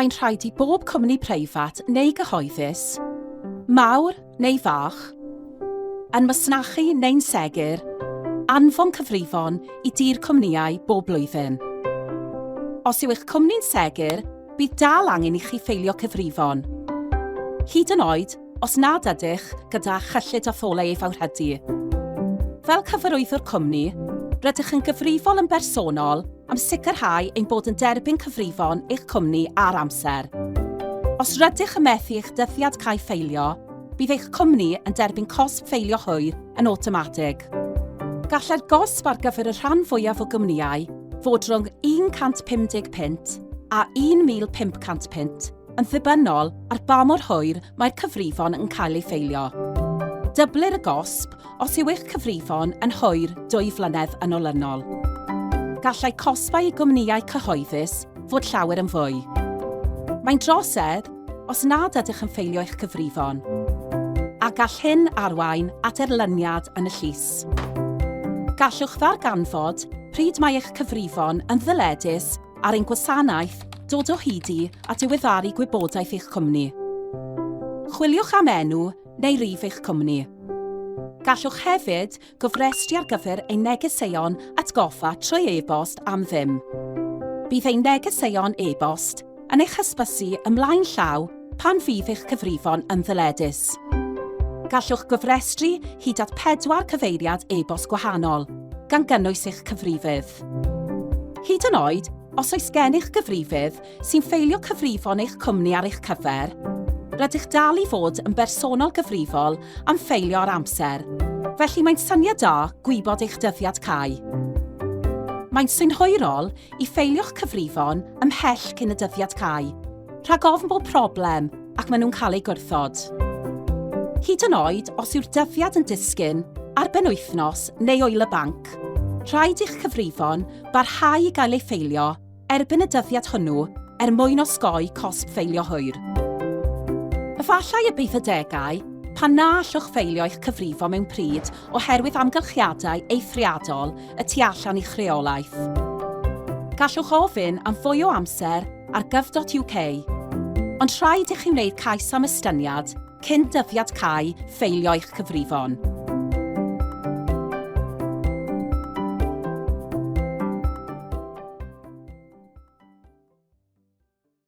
Mae'n rhaid i bob cwmni preifat neu gyhoeddus, mawr neu fach, yn masnachu neu'n segur, anfon cyfrifon i dir cwmnïau bob blwyddyn. Os yw eich cwmni'n segur, bydd dal angen i chi ffeilio cyfrifon. Hyd yn oed, os nad ydych gyda chyllid atholau ei fawrhydu. Fel cyfarwyddwr cwmni, rydych yn gyfrifol yn bersonol am sicrhau ein bod yn derbyn cyfrifon eich cwmni ar amser. Os rydych yn methu eich dyddiad cael ffeilio, bydd eich cwmni yn derbyn cosb ffeilio hwyr yn awtomatig. Gallai'r gosb ar gyfer y rhan fwyaf o gwmnïau fod rhwng £150 a £1,500 yn ddibynnol ar ba mor hwyr mae'r cyfrifon yn cael ei ffeilio. Dyblir y gosb os yw eich cyfrifon yn hwyr 2 flynedd yn olynol. Gallai cosbau i gwmnïau cyhoeddus fod llawer yn fwy. Mae'n drosedd os nad ydych yn ffeilio eich cyfrifon, a gall hyn arwain at erlyniad yn y llys. Gallwch ddarganfod pryd mae eich cyfrifon yn ddyledus ar ein gwasanaeth dod o hyd a diweddaru gwybodaeth eich cwmni. Chwiliwch am enw neu rif eich cwmni. Gallwch hefyd gofrestru ar gyfer ein negeseuon atgoffa trwy e-bost am ddim. Bydd ein negeseuon e-bost yn eich hysbysu ymlaen llaw pan fydd eich cyfrifon yn ddyledus. Gallwch gofrestru hyd at 4 cyfeiriad e-bost gwahanol, gan gynnwys eich cyfrifydd. Hyd yn oed, os oes gennych gyfrifydd sy'n ffeilio cyfrifon eich cwmni ar eich cyfer, rydych dal i fod yn bersonol gyfrifol am ffeilio ar amser, felly mae'n syniad da gwybod eich dyddiad cau. Mae'n synhwyrol i ffeilio'ch cyfrifon ymhell cyn y dyddiad cau, rhag ofn bod problem ac maen nhw'n cael eu gwrthod. Hyd yn oed os yw'r dyddiad yn disgyn, ar benwythnos neu wyl y banc, rhaid i'ch cyfrifon barhau i gael ei ffeilio erbyn y dyddiad hwnnw mwyn osgoi cosb ffeilio hwyr. Efallai y bydd y degau pan na allwch ffeilio eich cyfrifon mewn pryd oherwydd amgylchiadau eithriadol y tu allan i'ch rheolaeth. Gallwch ofyn am fwy o amser ar gov.uk, ond rhaid i chi wneud cais am estyniad cyn dyddiad cau ffeilio eich cyfrifon.